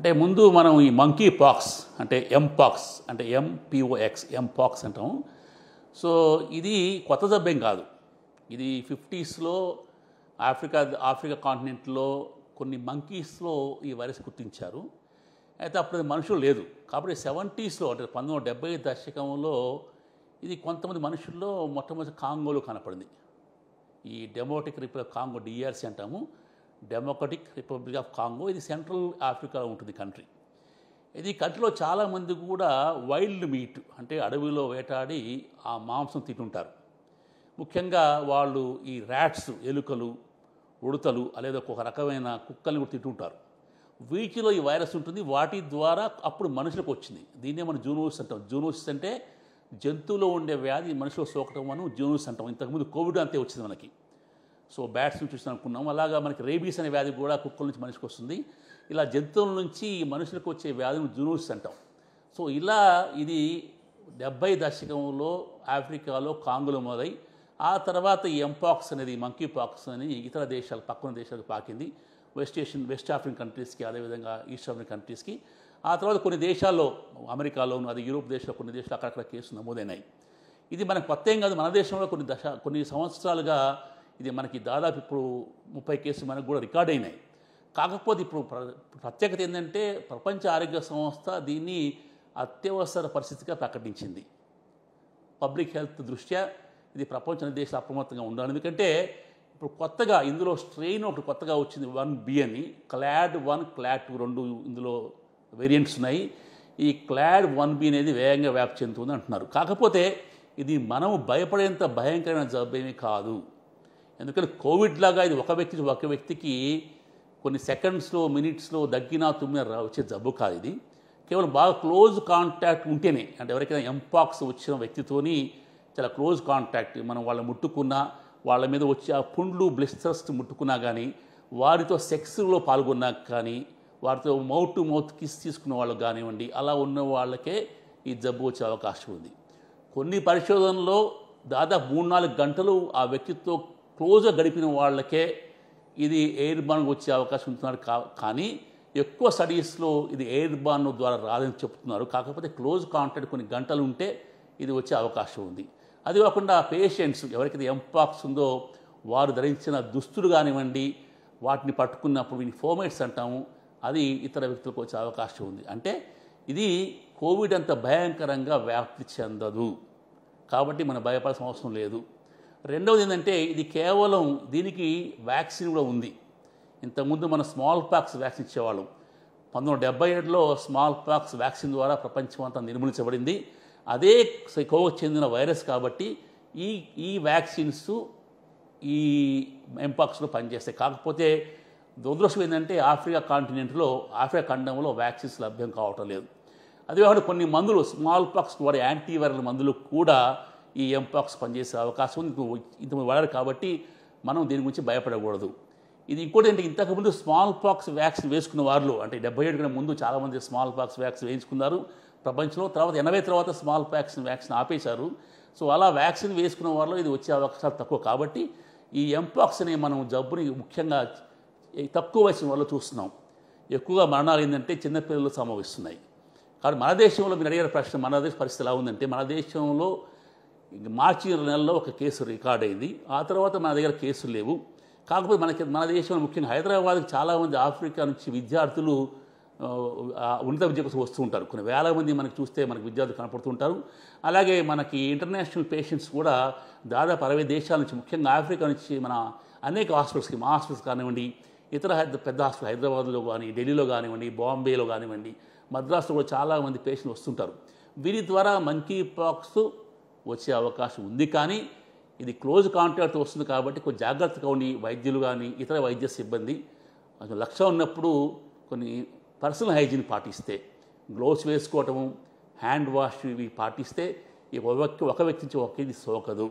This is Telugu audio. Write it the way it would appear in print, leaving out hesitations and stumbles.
అంటే ముందు మనం ఈ మంకీ పాక్స్ అంటే ఎంపాక్స్ అంటే ఎంపిఓఎక్స్ ఎంపాక్స్ అంటాం. సో ఇది కొత్త జబ్బేం కాదు. ఇది 50స్లో ఆఫ్రికా కాంటినెంట్లో కొన్ని మంకీస్లో ఈ వైరస్ గుర్తించారు. అయితే అప్పుడు మనుషులు లేదు కాబట్టి 70స్లో అంటే 1970 దశకంలో ఇది కొంతమంది మనుషుల్లో మొట్టమొదటి కాంగోలో కనపడింది. ఈ డెమోక్రటిక్ రిపబ్లిక్ కాంగో డిఆర్సి అంటాము, డెమోక్రటిక్ రిపబ్లిక్ ఆఫ్ కాంగో. ఇది సెంట్రల్ ఆఫ్రికాలో ఉంటుంది కంట్రీ. ఇది కంట్రీలో చాలామంది కూడా వైల్డ్ మీట్ అంటే అడవిలో వేటాడి ఆ మాంసం తింటుంటారు. ముఖ్యంగా వాళ్ళు ఈ ర్యాట్స్ ఎలుకలు ఉడతలు లేదా ఒక రకమైన కుక్కల్ని కూడా తింటుంటారు. వీటిలో ఈ వైరస్ ఉంటుంది. వాటి ద్వారా అప్పుడు మనుషులకు వచ్చింది. దీన్నే మనం జూనోసిస్ అంటాం. జూనోసిస్ అంటే జంతువులో ఉండే వ్యాధి మనుషులు సోకటం మనం జూనోసిస్ అంటాం. ఇంతకుముందు కోవిడ్ అంతే వచ్చింది మనకి. సో బ్యాట్స్ నుంచి వచ్చింది అనుకున్నాం. అలాగా మనకి రేబీస్ అనే వ్యాధి కూడా కుక్కల నుంచి మనిషికి వస్తుంది. ఇలా జంతువుల నుంచి మనుషులకు వచ్చే వ్యాధిని జూనోసిస్ అంటాం. సో ఇలా ఇది 70 దశకంలో ఆఫ్రికాలో కాంగోలో మొదలై ఆ తర్వాత ఈ ఎంపాక్స్ అనేది మంకీ పాక్స్ అని ఇతర దేశాలు పక్కన దేశాలకు పాకింది. వెస్ట్ ఆఫ్రికన్ కంట్రీస్కి, అదేవిధంగా ఈస్ట్ ఆఫ్రికన్ కంట్రీస్కి. ఆ తర్వాత కొన్ని దేశాల్లో అమెరికాలోను, అది యూరోప్ దేశాల్లో కొన్ని దేశాలు అక్కడక్కడ కేసులు నమోదైనాయి. ఇది మనకు కొత్త ఏం కాదు. మన దేశంలో కొన్ని సంవత్సరాలుగా ఇది మనకి దాదాపు ఇప్పుడు 30 కేసులు మనకు కూడా రికార్డ్ అయినాయి. కాకపోతే ఇప్పుడు ప్రత్యేకత ఏంటంటే ప్రపంచ ఆరోగ్య సంస్థ దీన్ని అత్యవసర పరిస్థితిగా ప్రకటించింది. పబ్లిక్ హెల్త్ దృష్ట్యా ఇది ప్రపంచ దేశాలు అప్రమత్తంగా ఉండాలి. ఎందుకంటే ఇప్పుడు కొత్తగా ఇందులో స్ట్రెయిన్ ఒకటి కొత్తగా వచ్చింది 1B అని. క్లాడ్ 1 క్లాడ్ 2 రెండు ఇందులో వేరియంట్స్ ఉన్నాయి. ఈ క్లాడ్ 1B అనేది వేగంగా వ్యాప్తి చెందుతుంది అంటున్నారు. కాకపోతే ఇది మనము భయపడేంత భయంకరమైన జబ్బేమీ కాదు. ఎందుకంటే కోవిడ్ లాగా ఇది ఒక వ్యక్తికి కొన్ని సెకండ్స్లో మినిట్స్లో దగ్గినా తుమ్మినా వచ్చే జబ్బు కాదు. ఇది కేవలం బాగా క్లోజ్ కాంటాక్ట్ ఉంటేనే, అంటే ఎవరికైనా ఎంపాక్స్ వచ్చిన వ్యక్తితోని చాలా క్లోజ్ కాంటాక్ట్, మనం వాళ్ళని ముట్టుకున్నా, వాళ్ళ మీద వచ్చి ఆ పుండ్లు బ్లిస్టర్స్ ముట్టుకున్నా కానీ, వారితో సెక్స్లో పాల్గొన్నా కానీ, వారితో మౌత్ టు మౌత్ కిస్ తీసుకున్న వాళ్ళకి కానివ్వండి, అలా ఉన్న వాళ్ళకే ఈ జబ్బు వచ్చే అవకాశం ఉంది. కొన్ని పరిశోధనలో దాదాపు 3-4 గంటలు ఆ వ్యక్తితో క్లోజ్గా గడిపిన వాళ్ళకే ఇది ఎయిర్ బార్న్ వచ్చే అవకాశం ఉంటున్నారు. కానీ ఎక్కువ స్టడీస్లో ఇది ఎయిర్ బార్న్ ద్వారా రాదని చెప్తున్నారు. కాకపోతే క్లోజ్ కాంటాక్ట్ కొన్ని గంటలు ఉంటే ఇది వచ్చే అవకాశం ఉంది. అది కాకుండా పేషెంట్స్ ఎవరికైతే ఎంపాక్స్ ఉందో వారు ధరించిన దుస్తులు కానివ్వండి, వాటిని పట్టుకున్నప్పుడు వీటిని ఫోమేట్స్ అంటాము, అది ఇతర వ్యక్తులకు వచ్చే అవకాశం ఉంది. అంటే ఇది కోవిడ్ అంత భయంకరంగా వ్యాప్తి చెందదు కాబట్టి మనం భయపడాల్సిన అవసరం లేదు. రెండవది ఏంటంటే ఇది కేవలం దీనికి వ్యాక్సిన్ కూడా ఉంది. ఇంతకుముందు మనం స్మాల్ పాక్స్ వ్యాక్సిన్ ఇచ్చేవాళ్ళం. 1977లో స్మాల్ పాక్స్ వ్యాక్సిన్ ద్వారా ప్రపంచం అంతా నిర్మూలించబడింది. అదే కోవిడ్ చెందిన వైరస్ కాబట్టి ఈ వ్యాక్సిన్స్ ఈ ఎంపాక్స్లో పనిచేస్తాయి. కాకపోతే దురదృష్టం ఏంటంటే ఆఫ్రికా ఖండంలో వ్యాక్సిన్స్ లభ్యం కావటం లేదు. అదేవిధంగా కొన్ని మందులు స్మాల్ పాక్స్ వాడే యాంటీవైరల్ మందులు కూడా ఈ ఎంపాక్స్ పనిచేసే అవకాశం ఉంది. ఇంతకుముందు వాడారు కాబట్టి మనం దీని గురించి భయపడకూడదు. ఇది ఇంకోటి ఏంటి, ఇంతకుముందు స్మాల్ పాక్స్ వ్యాక్సిన్ వేసుకున్న వారిలో అంటే 77 కన్నా ముందు చాలామంది స్మాల్ పాక్స్ వ్యాక్సిన్ వేయించుకున్నారు ప్రపంచంలో. తర్వాత 80 తర్వాత స్మాల్ పాక్స్ వ్యాక్సిన్ ఆపేశారు. సో అలా వ్యాక్సిన్ వేసుకున్న వారిలో ఇది వచ్చే అవకాశాలు తక్కువ. కాబట్టి ఈ ఎంపాక్స్ అనే మనం జబ్బుని ముఖ్యంగా తక్కువ వయసు వల్ల చూస్తున్నాం. ఎక్కువగా మరణాలు ఏంటంటే చిన్నపిల్లలు సంభవిస్తున్నాయి. కాబట్టి మన దేశంలో మీరు అడిగిన ప్రశ్న, మన దేశ పరిస్థితి ఎలా ఉందంటే, మన దేశంలో మార్చి నెలలో ఒక కేసు రికార్డ్ అయింది. ఆ తర్వాత మన దగ్గర కేసులు లేవు. కాకపోతే మన దేశంలో ముఖ్యంగా హైదరాబాద్కి చాలామంది ఆఫ్రికా నుంచి విద్యార్థులు ఉన్నత విద్య కోసం వస్తూ ఉంటారు. కొన్ని వేల మంది మనకి చూస్తే మనకి విద్యార్థులు కనపడుతుంటారు. అలాగే మనకి ఇంటర్నేషనల్ పేషెంట్స్ కూడా దాదాపు 60 దేశాల నుంచి, ముఖ్యంగా ఆఫ్రికా నుంచి మన అనేక హాస్పిటల్స్కి, మా హాస్పిటల్స్ కానివ్వండి, ఇతర పెద్ద హాస్పిటల్ హైదరాబాద్లో కానీ, ఢిల్లీలో కానివ్వండి, బాంబేలో కానివ్వండి, మద్రాసులో కూడా చాలామంది పేషెంట్లు వస్తుంటారు. వీరి ద్వారా మంకీ పాక్స్ వచ్చే అవకాశం ఉంది. కానీ ఇది క్లోజ్ కాంటాక్ట్ వస్తుంది కాబట్టి కొంచెం జాగ్రత్తగా ఉండి వైద్యులు కానీ ఇతర వైద్య సిబ్బంది లక్ష్యం ఉన్నప్పుడు కొన్ని పర్సనల్ హైజీన్ పాటిస్తే, గ్లోవ్స్ వేసుకోవటము, హ్యాండ్ వాష్ ఇవి పాటిస్తే ఒక వ్యక్తి నుంచి ఒక ఇది సోకదు.